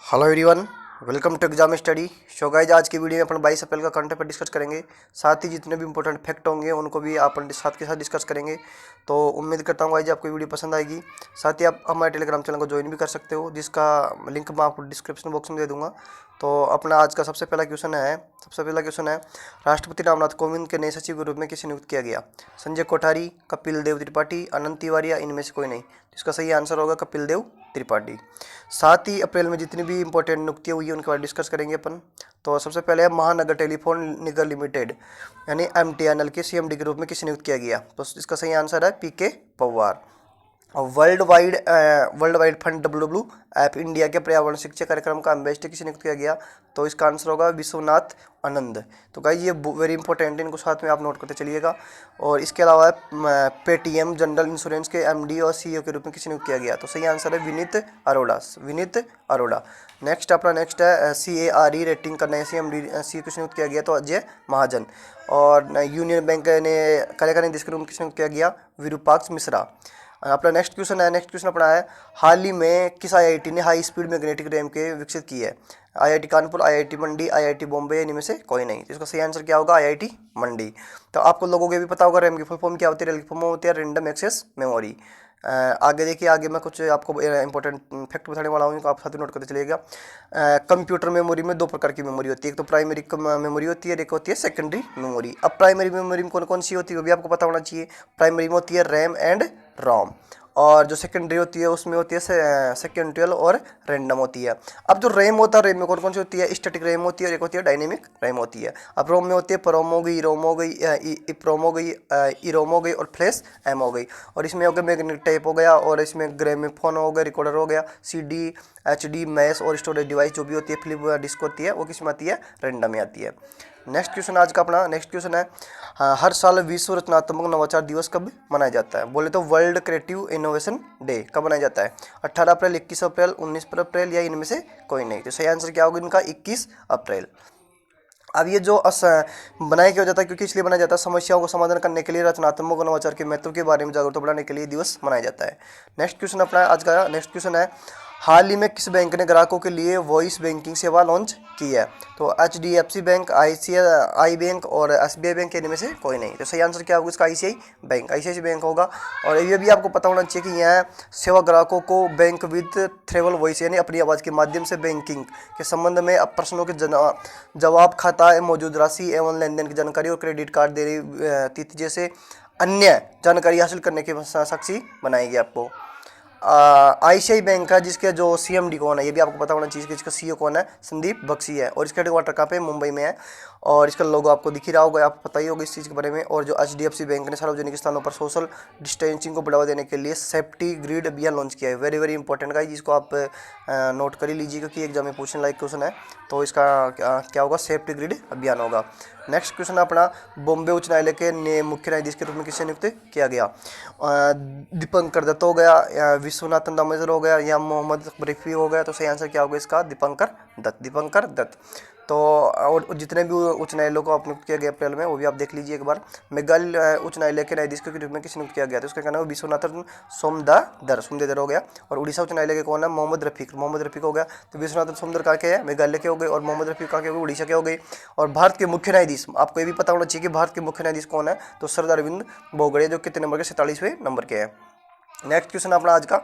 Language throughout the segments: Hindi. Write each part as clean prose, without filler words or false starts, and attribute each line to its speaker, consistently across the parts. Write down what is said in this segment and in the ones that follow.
Speaker 1: Hello everyone, welcome to exam study. So guys, आज की वीडियो में अपन 22 अप्रैल का करंट अफेयर डिस्कस करेंगे। साथ ही जितने भी इंपॉर्टेंट फैक्ट होंगे उनको भी अपन साथ के साथ डिस्कस करेंगे। तो उम्मीद करता हूँ गाइज आपको वीडियो पसंद आएगी। साथ ही आप हमारे टेलीग्राम चैनल को ज्वाइन भी कर सकते हो, जिसका लिंक मैं आपको डिस्क्रिप्शन बॉक्स में दे दूँगा। तो अपना आज का सबसे पहला क्वेश्चन है, राष्ट्रपति रामनाथ कोविंद के नए सचिव के रूप में किसे नियुक्त किया गया? संजय कोठारी, कपिल देव त्रिपाठी, अनंत तिवारी या इनमें से कोई नहीं? इसका सही आंसर होगा कपिल देव त्रिपाठी। 7 अप्रैल में जितनी भी इंपॉर्टेंट नियुक्तियाँ हुई है उनके बारे में डिस्कस करेंगे अपन। तो सबसे पहले है महानगर टेलीफोन निगम लिमिटेड यानी MTNL के CMD के रूप में किसे नियुक्त किया गया? तो इसका सही आंसर है PK पवार। और world wide fund WWF India के पर्यावरण शिक्षा कार्यक्रम का एम्बेसडर किसे नियुक्त किया गया? तो इसका आंसर होगा विश्वनाथ आनंद। तो गाइस ये वेरी इंपॉर्टेंट है, इनको साथ में आप नोट करते चलिएगा। और इसके अलावा पेटीएम जनरल इंश्योरेंस के MD और CEO के रूप में किसे नियुक्त किया गया? तो सही आंसर है विनीत अरोड़ा। नेक्स्ट है CARE रेटिंग का नया CMD CEO किसे नियुक्त किया गया? तो अजय महाजन। और यूनियन बैंक ने कार्यकारी निदेशक के रूप में किसे नियुक्त किया गया? विरूपाक्ष मिश्रा। अपना नेक्स्ट क्वेश्चन अपना है, हाल ही में किस IIT ने हाई स्पीड मैग्नेटिक रैम के विकसित की है? IIT कानपुर, IIT मंडी, IIT बॉम्बे, इनमें से कोई नहीं। तो इसका सही आंसर क्या होगा? IIT मंडी। तो आपको लोगों को भी पता होगा रैम की फुल फॉर्म क्या होती है? रैम की फुल फॉर्म होती है रैंडम एक्सेस मेमोरी। आगे देखिए, आगे मैं कुछ आपको इंपॉर्टेंट फैक्ट बताने वाला हूँ, आप साथ ही नोट करते चलिएगा। कंप्यूटर मेमोरी में 2 प्रकार की मेमोरी होती है, एक तो प्राइमरी मेमोरी होती है, एक होती है सेकेंडरी मेमोरी। अब प्राइमरी मेमोरी में कौन कौन सी होती है वो भी आपको पता होना चाहिए। प्राइमरी में होती है रैम एंड रोम, और जो सेकेंडरी होती है उसमें होती है सेकेंड्रियल और रैंडम होती है। अब जो रैम होता है, रैम में कौन कौन सी होती है? स्टैटिक रैम होती है और एक होती है डायनेमिक रैम होती है। अब रोम में होती है परोम हो गई, रोम हो गई, इप्रोम हो गई, इरोम हो गई और फ्लैश एम हो गई। और इसमें हो गया मैग्नेटिक टाइप हो गया, और इसमें ग्रामोफोन हो गया, रिकॉर्डर हो गया, CD, HD, मैश और स्टोरेज डिवाइस जो भी होती है, फ्लिप डिस्क होती है, वो किस में आती है? रैंडम में आती है। नेक्स्ट क्वेश्चन है, हर साल विश्व रचनात्मक नवाचार दिवस कब मनाया जाता है? बोले तो वर्ल्ड क्रिएटिव इनोवेशन डे कब मनाया जाता है? 18 अप्रैल, 21 अप्रैल, 19 अप्रैल या इनमें से कोई नहीं? तो सही आंसर क्या होगा इनका? 21 अप्रैल। अब ये जो बनाया क्यों जाता है? क्योंकि इसलिए बनाया जाता है, समस्याओं को समाधान करने के लिए, रचनात्मक नवाचार के महत्व के बारे में जागरूकता बढ़ाने के लिए दिवस मनाया जाता है। नेक्स्ट क्वेश्चन है, हाल ही में किस बैंक ने ग्राहकों के लिए वॉइस बैंकिंग सेवा लॉन्च की है? तो HDFC बैंक, ICICI बैंक और SBI बैंक, इनमें से कोई नहीं। तो सही आंसर क्या होगा इसका? ICICI बैंक होगा। और ये भी आपको पता होना चाहिए कि यह सेवा ग्राहकों को बैंक विद थ्रेबल वॉइस यानी अपनी आवाज़ के माध्यम से बैंकिंग के संबंध में प्रश्नों के जवाब, खाता मौजूद राशि एवं लेन देन की जानकारी और क्रेडिट कार्ड देरी तिथि जैसे अन्य जानकारी हासिल करने के साक्षी बनाएगी आपको। ICICI बैंक का जिसके जो CMD कौन है ये भी आपको पता होना चाहिए कि इसका CEO कौन है? संदीप बख्शी है। और इसका हेडक्वार्टर कहाँ पे? मुंबई में है। और इसका लोगो आपको दिख ही रहा होगा, आपको पता ही होगा इस चीज़ के बारे में। और जो HDFC बैंक ने सार्वजनिक स्थानों पर सोशल डिस्टेंसिंग को बढ़ावा देने के लिए सेफ्टी ग्रिड अभियान लॉन्च किया है। वेरी वेरी इंपॉर्टेंट गाइस, जिसको आप नोट कर ही लीजिए क्योंकि एग्जाम में पूछने लायक क्वेश्चन है। तो इसका क्या होगा? सेफ्टी ग्रिड अभियान होगा। नेक्स्ट क्वेश्चन अपना, बॉम्बे उच्च न्यायालय के मुख्य न्यायाधीश के रूप में किसे नियुक्त किया गया? दीपंकर दत्त हो गया, विश्वनाथन दामोदर हो गया या मोहम्मद रफी हो गया? तो सही आंसर क्या होगा इसका? दीपंकर दत्त। तो और जितने भी उच्च न्यायालयों को नियुक्त किया गया अप्रैल में वो भी आप देख लीजिए एक बार। मेघालय उच्च न्यायालय के न्यायाधीश के रूप में किसे नियुक्त किया गया? तो उसका कहना है विश्वनाथन सोमदेदर हो गया। और उड़ीसा उच्च न्यायालय के कौन है? मोहम्मद रफीक हो गया। तो विश्वनाथन सोमदेदर का क्या है? मेघालय के हो गए। और मोहम्मद रफीक का क्या हो गए? उड़ीसा के हो गए। और भारत के मुख्य न्यायाधीश, आपको ये भी पता होना चाहिए कि भारत के मुख्य न्यायाधीश कौन है? तो सरदार अरविंद बोबड़े, जो कितने नंबर के? 47वें नंबर के हैं। नेक्स्ट क्वेश्चन अपना आज का,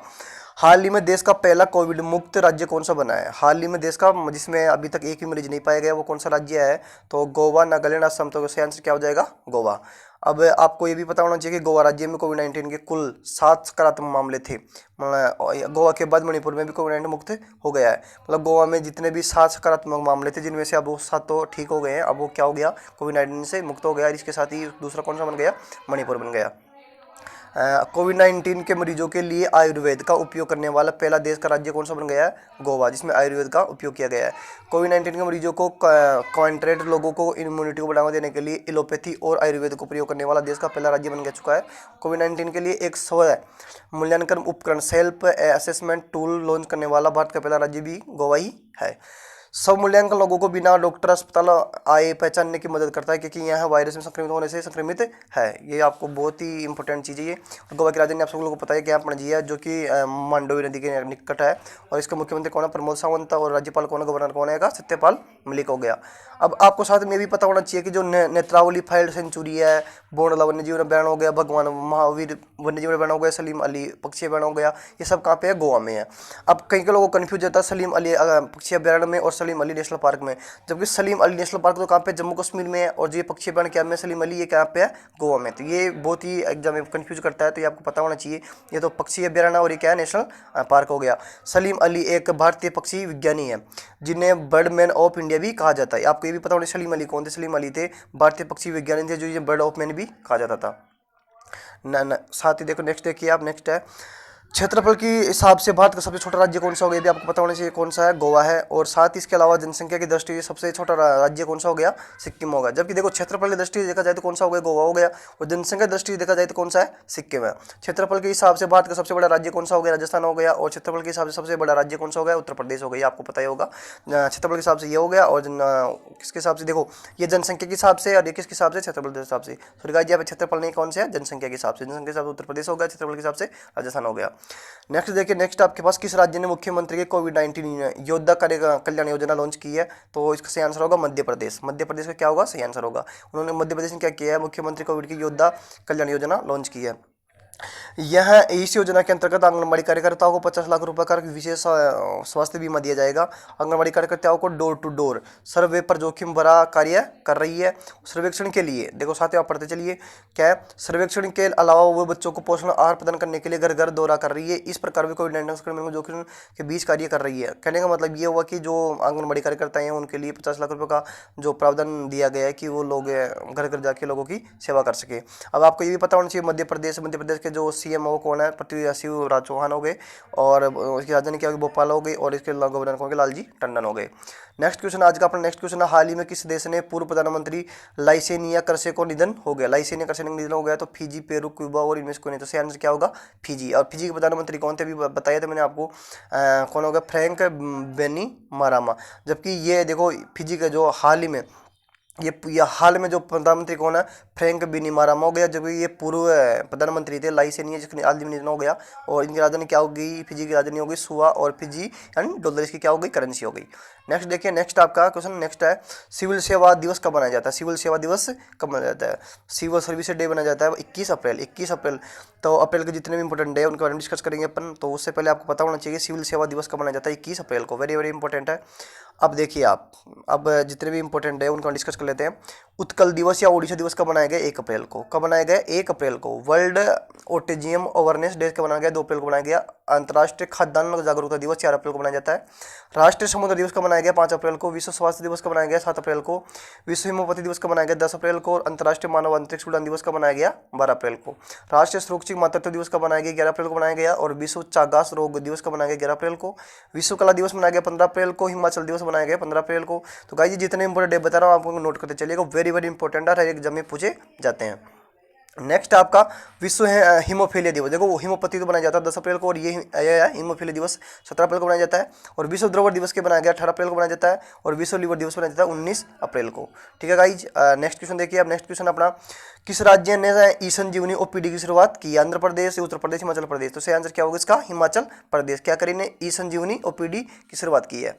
Speaker 1: हाल ही में देश का पहला कोविड मुक्त राज्य कौन सा बना है? हाल ही में देश का जिसमें अभी तक एक भी मरीज नहीं पाया गया वो कौन सा राज्य है? तो गोवा, नागालैंड, असम। तो सही आंसर क्या हो जाएगा? गोवा। अब आपको ये भी पता होना चाहिए कि गोवा राज्य में कोविड-19 के कुल 7 सकारात्मक मामले थे। मतलब गोवा के बाद मणिपुर में भी कोविड-19 मुक्त हो गया है। मतलब गोवा में जितने भी 7 सकारात्मक मामले थे जिनमें से अब वो 7 तो ठीक हो गए हैं, अब वो क्या हो गया? कोविड-19 से मुक्त हो गया। इसके साथ ही दूसरा कौन सा बन गया? मणिपुर बन गया। कोविड-19 के मरीजों के लिए आयुर्वेद का उपयोग करने वाला पहला देश का राज्य कौन सा बन गया है? गोवा, जिसमें आयुर्वेद का उपयोग किया गया है। कोविड-19 के मरीजों को कॉन्ट्रेक्ट लोगों को इम्यूनिटी को बढ़ावा देने के लिए एलोपैथी और आयुर्वेद को प्रयोग करने वाला देश का पहला राज्य बन चुका है। कोविड-19 के लिए एक स्व मूल्यांकन उपकरण सेल्फ असेसमेंट टूल लॉन्च करने वाला भारत का पहला राज्य भी गोवा ही है। सब मूल्यांकन लोगों को बिना डॉक्टर अस्पताल आए पहचानने की मदद करता है क्योंकि यह वायरस में संक्रमित होने से संक्रमित है। ये आपको बहुत ही इंपॉर्टेंट चीज़ है ये। गोवा की राजधानी आप सब लोगों को पता है कि यहाँ पणजी है, जो कि मांडोवी नदी के निकट है। और इसके मुख्यमंत्री कौन है? प्रमोद सावंत। और राज्यपाल कौन है? गवर्नर कौन है का? सत्यपाल मलिक हो गया। अब आपको साथ में ये भी पता होना चाहिए कि जो नेत्रावली फाइल्ड सेंचुरी है, बोंडला वन्यजीव अभ्यारण्य हो गया, भगवान महावीर वन्यजीव अभ्यारण्य हो गया, सलीम अली पक्षी अभ्यारण्य हो गया, ये सब कहाँ पे है? गोवा में है। अब कई के लोगों को कन्फ्यूज होता है सलीम अली पक्षी अभ्यारण्य में और सलीम अली नेशनल पार्क में, जबकि सलीम अली नेशनल पार्क तो कहाँ पे? जम्मू कश्मीर में है। और जो ये पक्षी अभ्यारण्य क्या में सलीम अली, ये कहाँ पे है? गोवा में। तो ये बहुत ही एग्जाम में कन्फ्यूज करता है, तो ये आपको पता होना चाहिए। ये तो पक्षी अभ्यारण्य और ये क्या है? नेशनल पार्क हो गया। सलीम अली एक भारतीय पक्षी विज्ञानी है जिन्हें बर्डमैन ऑफ इंडिया भी कहा जाता है। आपको ये भी पता होना सलीम अली कौन थे? सलीम अली थे भारतीय पक्षी विज्ञानी थे जो ये बर्ड ऑफ मैन भी कहा जाता था। साथ ही देखो नेक्स्ट देखिए आप, नेक्स्ट है क्षेत्रफल के हिसाब से भारत का सबसे छोटा राज्य कौन सा हो गया? ये भी आपको पता होना चाहिए कौन सा है? गोवा है। और साथ ही इसके अलावा जनसंख्या की दृष्टि से सबसे छोटा राज्य कौन सा हो गया? सिक्किम होगा। जबकि देखो क्षेत्रफल की दृष्टि से देखा जाए तो कौन सा हो गया? गोवा हो गया। और जनसंख्या की दृष्टि से देखा जाए तो कौन सा है? सिक्किम है। क्षेत्रफल के हिसाब से भारत का सबसे बड़ा राज्य कौन सा हो गया? राजस्थान हो गया। और क्षेत्रफल के हिसाब से सबसे बड़ा राज्य कौन सा हो गया? उत्तर प्रदेश हो गया। आपको पता ही होगा क्षेत्रफल के हिसाब से ये हो गया। और किसके हिसाब से? देखो ये जनसंख्या के हिसाब से और ये किसके हिसाब से? क्षेत्रफल के हिसाब से। सॉरी गाइस, यहाँ पे क्षेत्रफल नहीं, कौन से है? जनसंख्या के हिसाब से। जनसंख्या के हिसाब से उत्तर प्रदेश हो गया, क्षेत्रफल के हिसाब से राजस्थान हो गया। नेक्स्ट देखिए, नेक्स्ट आपके पास किस राज्य ने मुख्यमंत्री के कोविड-19 योद्धा कल्याण योजना लॉन्च की है? तो इसका सही आंसर होगा मध्य प्रदेश। मध्य प्रदेश का क्या होगा? सही आंसर होगा। उन्होंने मध्य प्रदेश में क्या किया है? मुख्यमंत्री कोविड की योद्धा कल्याण योजना लॉन्च की है। यह इस योजना के अंतर्गत आंगनबाड़ी कार्यकर्ताओं को 50 लाख रुपए का विशेष स्वास्थ्य बीमा दिया जाएगा। आंगनबाड़ी कार्यकर्ताओं को डोर टू डोर सर्वे पर जोखिम भरा कार्य कर रही है। सर्वेक्षण के लिए देखो साथियों, आप पढ़ते चलिए क्या है? सर्वेक्षण के अलावा वो बच्चों को पोषण आहार प्रदान करने के लिए घर घर दौरा कर रही है। इस प्रकार भी कोविड-19 संक्रमण में जोखिम के बीच कार्य कर रही है। कहने का मतलब ये हुआ कि जो आंगनबाड़ी कार्यकर्ता हैं उनके लिए 50 लाख रुपए का जो प्रावधान दिया गया है कि वो लोग घर घर जाके लोगों की सेवा कर सके। अब आपको ये भी पता होना चाहिए मध्य प्रदेश के जो सीएम वो कौन है? पृथ्वी शिवराज चौहान हो गए। और उसकी राजधानी क्या होगी? भोपाल हो गई। और इसके गवर्नर कौन? लालजी टंडन हो गए। नेक्स्ट क्वेश्चन आज का अपना नेक्स्ट क्वेश्चन है, हाल ही में किस देश ने पूर्व प्रधानमंत्री लाइसेनिया कर्से को निधन हो गया? लाइसेनिया कर्से का निधन हो गया। तो फिजी, पेरू, क्यूबा और इनमें से कोई नहीं। तो सही आंसर क्या होगा? फिजी। और फिजी के प्रधानमंत्री कौन थे? अभी बताया था मैंने आपको, कौन होगा? फ्रैंक बैनिमारामा। जबकि ये देखो फिजी का जो हाल ही में ये हाल में जो प्रधानमंत्री कौन है? फ्रैंक बैनिमारामा हो गया। जब ये पूर्व प्रधानमंत्री थे लाइसेनिया, जिसके आज निधन हो गया। और इनकी राजधानी क्या होगी? फिजी की राजधानी होगी सुआ। और फिजी यानी डॉलर इसकी क्या हो गई? करेंसी हो गई। नेक्स्ट देखिए, नेक्स्ट आपका क्वेश्चन नेक्स्ट है, सिविल सेवा दिवस कब मनाया जाता है? सिविल सेवा दिवस कब मनाया जाता है? सिविल सर्विस डे मनाया जाता है 21 अप्रैल। 21 अप्रैल। तो अप्रैल के जितने भी इंपॉर्टेंट डे है उनके बारे में डिस्कस करेंगे अपन। तो उससे पहले आपको पता होना चाहिए सिविल सेवा दिवस कब मनाया जाता है? 21 अप्रैल को। वेरी वेरी इंपॉर्टेंट है। अब देखिए आप, अब जितने भी इंपॉर्टेंट है उनको डिस्कस कर लेते हैं। उत्कल दिवस या ओडिशा दिवस कब मनाया गया? 1 अप्रैल को। कब मनाया गया? 1 अप्रैल को। वर्ल्ड ऑटिज्म अवेयरनेस डे कब मनाया गया? 2 अप्रैल को मनाया गया। अंतर्राष्ट्रीय खाद्यान्न जागरूकता दिवस 4 अप्रैल को मनाया जाता है। राष्ट्रीय समुद्र दिवस कब मनाया गया? 5 अप्रैल को। विश्व स्वास्थ्य दिवस कब मनाया गया? 7 अप्रैल को। विश्व हेमोपैथी दिवस कब मनाया गया? 10 अप्रैल को। और अंतर्राष्ट्रीय मानव अंतरिक्ष उड़ान दिवस कब मनाया गया? 12 अप्रैल को। राष्ट्रीय सुरक्षित मातृत्व दिवस कब मनाया गया? 11 अप्रैल को मनाया गया। और विश्व चागास रोग दिवस कब मनाया गया? 11 अप्रैल को। विश्व कला दिवस मनाया गया 15 अप्रैल को। हिमाचल दिवस मनाया गया 15 अप्रैल को। तो गाइस जितने इंपॉर्टेंट डे बता रहा हूँ आपको नोट करते चलिएगा, वेरी वेरी इंपॉर्टेंट है, हर एग्जाम में पूछे जाते हैं। नेक्स्ट आपका विश्व है हीमोफीलिया दिवस। देखो वो हीमोपैथी तो बनाया जाता है 10 अप्रैल को। और ये हीमोफीलिया दिवस 17 अप्रैल को बनाया जाता है। और विश्व द्रव्य दिवस के बनाया गया 18 अप्रैल को बनाया जाता है। और विश्व लीवर दिवस बनाया जाता है 19 अप्रैल को। ठीक है गाइज, नेक्स्ट क्वेश्चन देखिए। अब नेक्स्ट क्वेश्चन अपना, किस राज्य ने ई संजीवनी ओपीडी की शुरुआत की? आंध्र प्रदेश, उत्तर प्रदेश, हिमाचल प्रदेश। तो सही आंसर क्या होगा इसका? हिमाचल प्रदेश। क्या करी ने? ई संजीवनी ओपीडी की शुरुआत की है।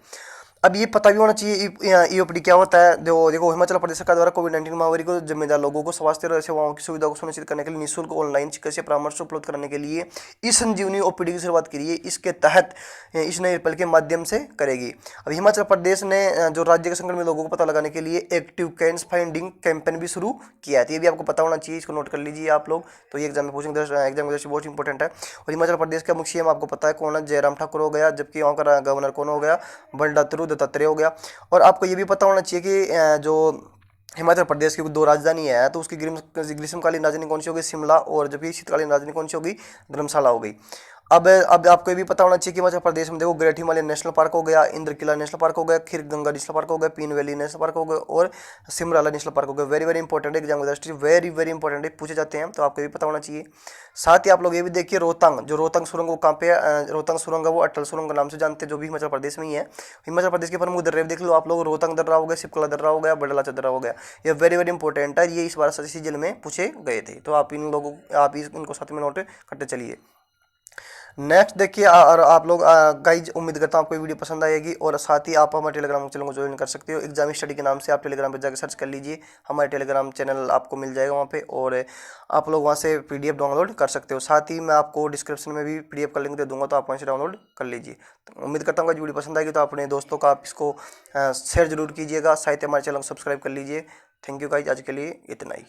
Speaker 1: अब ये पता भी होना चाहिए ईओपीडी क्या होता है। जो देखो हिमाचल प्रदेश सरकार द्वारा कोविड-19 महामारी को जिम्मेदार लोगों को स्वास्थ्य सेवाओं की सुविधा को सुनिश्चित करने के लिए निःशुल्क ऑनलाइन चिकित्सा परामर्श उपलब्ध कराने के लिए ई संजीवनी ओपीडी की शुरुआत की है। इसके तहत इस नई पहल के माध्यम से करेगी। अब हिमाचल प्रदेश ने जो राज्य के संक्रमित लोगों को पता लगाने के लिए एक्टिव केस फाइंडिंग कैंपेन भी शुरू किया है। तो ये भी आपको पता होना चाहिए, इसको नोट कर लीजिए आप लोग। तो ये एग्जाम में पूछेंगे, एग्जाम में बहुत इंपॉर्टेंट है। और हिमाचल प्रदेश का मुख्य सीएम आपको पता है कौन है? जयराम ठाकुर हो गया। जबकि वहाँ का गवर्नर कौन हो गया? बंडारू दत्तात्रेय हो गया। और आपको ये भी पता होना चाहिए कि जो हिमाचल प्रदेश की 2 राजधानी है तो उसकी ग्रीष्मकालीन राजधानी कौन सी होगी? शिमला। और जबकि शीतकालीन राजधानी कौन सी होगी? धर्मशाला हो गई। अब आपको ये भी पता होना चाहिए कि हिमाचल प्रदेश में देखो ग्रेट हिमालयन नेशनल पार्क हो गया, इंद्र किला नेशनल पार्क हो गया, खीर गंगा नेशनल पार्क हो गया, पीन वैली नेशनल पार्क हो गया और सिमराला नेशनल पार्क हो गया। वेरी वेरी इंपॉर्टेंट है, एग्जाम की दृष्टि वेरी वेरी इंपॉर्टेंट है, पूछे जाते हैं, तो आपको ये भी पता होना चाहिए। साथ ही आप लोग ये भी देखिए रोहतांग, जो रोहतांग सुरंग वो कहाँ पे है, रोहतांग सुरंग है वो अटल सुरंग के नाम से जानते हैं, जो भी हिमाचल प्रदेश में ही है। हिमाचल प्रदेश के प्रमुख दर्रे देख लो आप लोग, रोहतांग दर्रा हो गया, सिपकला दर्रा हो गया, बडला दर्रा हो गया। ये वेरी वेरी इंपॉर्टेंट है, ये इस बार सीजन में पूछे गए थे, तो आप इनको साथ में नोट करते चलिए। नेक्स्ट देखिए, और आप लोग गाइज उम्मीद करता हूँ आपको वीडियो पसंद आएगी, और साथ ही आप हमारे टेलीग्राम चैनल को ज्वाइन कर सकते हो। एग्जाम स्टडी के नाम से आप टेलीग्राम पे जाकर सर्च कर लीजिए, हमारे टेलीग्राम चैनल आपको मिल जाएगा वहाँ पे, और आप लोग वहाँ से PDF डाउनलोड कर सकते हो। साथ ही मैं आपको डिस्क्रिप्शन में भी PDF का लिंक दे दूंगा, तो आप वहाँ से डाउनलोड कर लीजिए। तो उम्मीद करता हूँ कि वीडियो पसंद आएगी, तो अपने दोस्तों का आप इसको शेयर जरूर कीजिएगा। साथ ही हमारे चैनल को सब्सक्राइब कर लीजिए। थैंक यू गाइज, आज के लिए इतना ही।